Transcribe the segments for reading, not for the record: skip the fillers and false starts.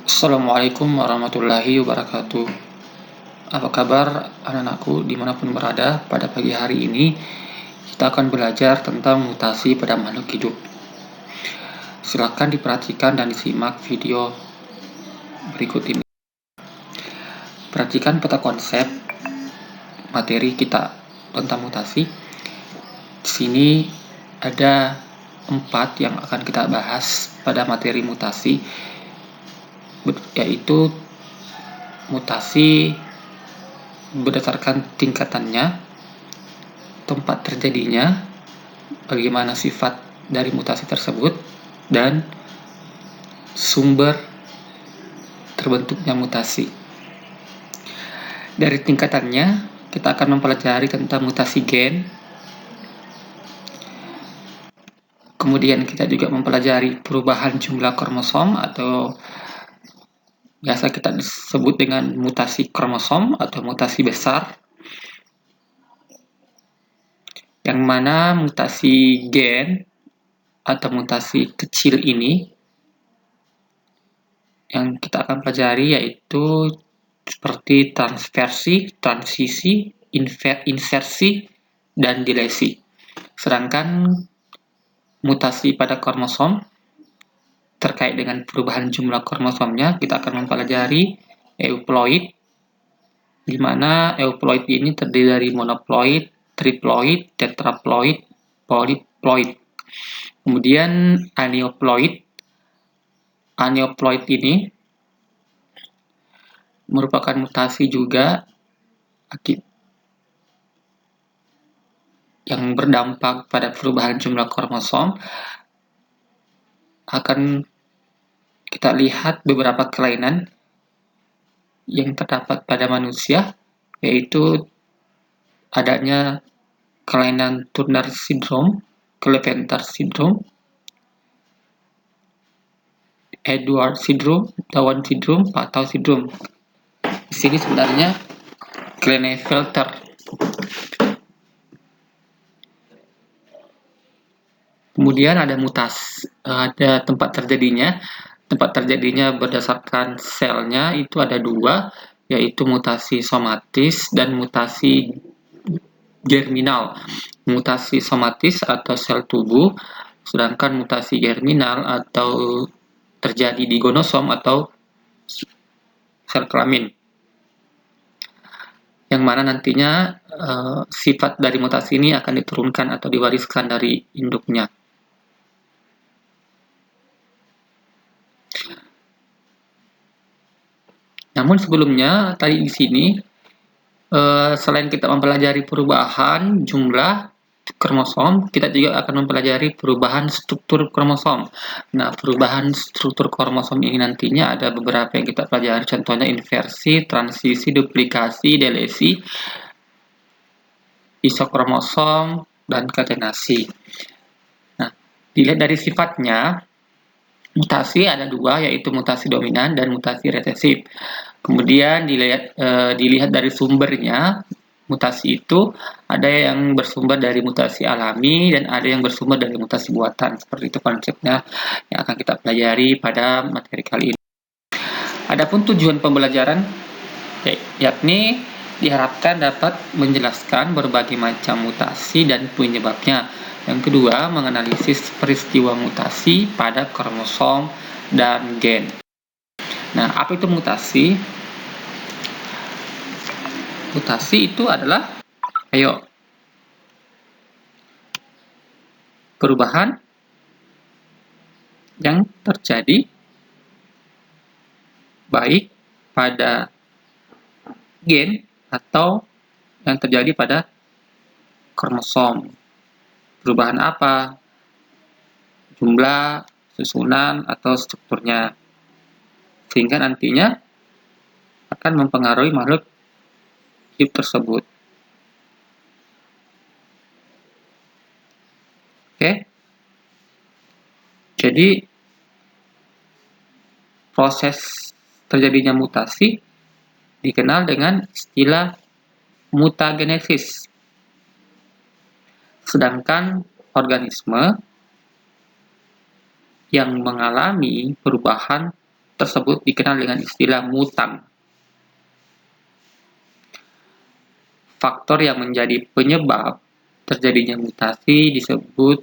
Assalamualaikum warahmatullahi wabarakatuh. Apa kabar anak-anakku dimanapun berada? Pada pagi hari ini kita akan belajar tentang mutasi pada makhluk hidup. Silakan diperhatikan dan disimak video berikut ini. Perhatikan peta konsep materi kita tentang mutasi. Di sini ada 4 yang akan kita bahas pada materi mutasi, yaitu mutasi berdasarkan tingkatannya, tempat terjadinya, bagaimana sifat dari mutasi tersebut, dan sumber terbentuknya mutasi. Dari tingkatannya, kita akan mempelajari tentang mutasi gen. Kemudian kita juga mempelajari perubahan jumlah kromosom atau biasa kita sebut dengan mutasi kromosom atau mutasi besar, yang mana mutasi gen atau mutasi kecil ini yang kita akan pelajari yaitu seperti transversi, transisi, insersi, dan delesi. Sedangkan mutasi pada kromosom terkait dengan perubahan jumlah kromosomnya, kita akan mempelajari euploid, di mana euploid ini terdiri dari monoploid, triploid, tetraploid, polyploid. Kemudian aneuploid ini merupakan mutasi juga yang berdampak pada perubahan jumlah kromosom. Akan kita lihat beberapa kelainan yang terdapat pada manusia, yaitu adanya kelainan Turner syndrome, Kleppner syndrome, Edwards syndrome, Down syndrome, Patau syndrome. Di sini sebenarnya Klinefelter. Kemudian ada tempat terjadinya. Tempat terjadinya berdasarkan selnya itu ada 2, yaitu mutasi somatis dan mutasi germinal. Mutasi somatis atau sel tubuh, sedangkan mutasi germinal atau terjadi di gonosom atau sel kelamin, yang mana nantinya sifat dari mutasi ini akan diturunkan atau diwariskan dari induknya. Namun sebelumnya tadi di sini selain kita mempelajari perubahan jumlah kromosom, kita juga akan mempelajari perubahan struktur kromosom. Nah, perubahan struktur kromosom ini nantinya ada beberapa yang kita pelajari, contohnya inversi, transisi, duplikasi, delesi, isokromosom, dan katenasi. Nah, dilihat dari sifatnya, mutasi ada 2, yaitu mutasi dominan dan mutasi resesif. Kemudian dilihat dari sumbernya, mutasi itu ada yang bersumber dari mutasi alami dan ada yang bersumber dari mutasi buatan. Seperti itu konsepnya yang akan kita pelajari pada materi kali ini. Adapun tujuan pembelajaran yakni diharapkan dapat menjelaskan berbagai macam mutasi dan penyebabnya. Yang kedua, menganalisis peristiwa mutasi pada kromosom dan gen. Nah, apa itu mutasi? Mutasi itu adalah perubahan yang terjadi baik pada gen atau yang terjadi pada kromosom. Perubahan apa? Jumlah, susunan, atau strukturnya. Sehingga nantinya akan mempengaruhi makhluk hidup tersebut. Oke. Jadi proses terjadinya mutasi dikenal dengan istilah mutagenesis. Sedangkan organisme yang mengalami perubahan tersebut dikenal dengan istilah mutan. Faktor yang menjadi penyebab terjadinya mutasi disebut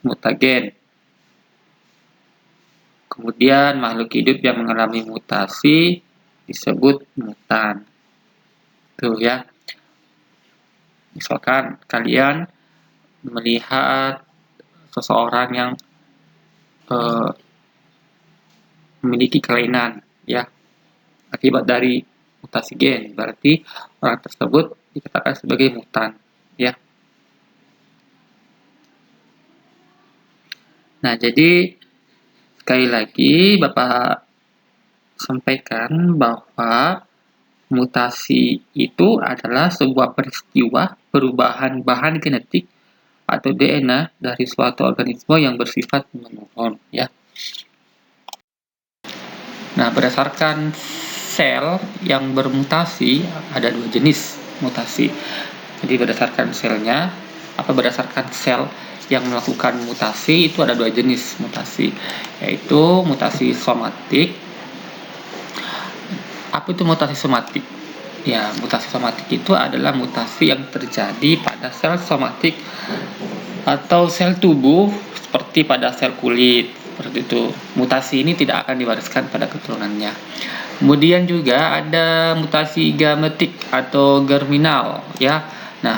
mutagen. Kemudian makhluk hidup yang mengalami mutasi disebut mutan. Tuh ya. Misalkan kalian melihat seseorang yang memiliki kelainan ya akibat dari mutasi gen, berarti orang tersebut dikatakan sebagai mutan ya. Nah, jadi sekali lagi Bapak sampaikan bahwa mutasi itu adalah sebuah peristiwa perubahan bahan genetik atau DNA dari suatu organisme yang bersifat menurun ya. Nah, berdasarkan sel yang bermutasi ada dua jenis mutasi. Jadi berdasarkan selnya, berdasarkan sel yang melakukan mutasi itu ada dua jenis mutasi, yaitu mutasi somatik. Apa itu mutasi somatik? Ya, mutasi somatik itu adalah mutasi yang terjadi pada sel somatik atau sel tubuh seperti pada sel kulit. Seperti itu. Mutasi ini tidak akan diwariskan pada keturunannya. Kemudian juga ada mutasi gametik atau germinal ya. Nah,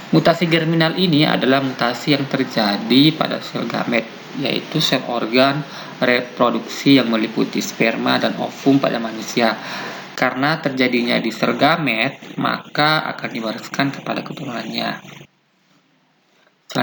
mutasi germinal ini adalah mutasi yang terjadi pada sel gamet, yaitu sel organ reproduksi yang meliputi sperma dan ovum pada manusia. Karena terjadinya di sel gamet, maka akan diwariskan kepada keturunannya.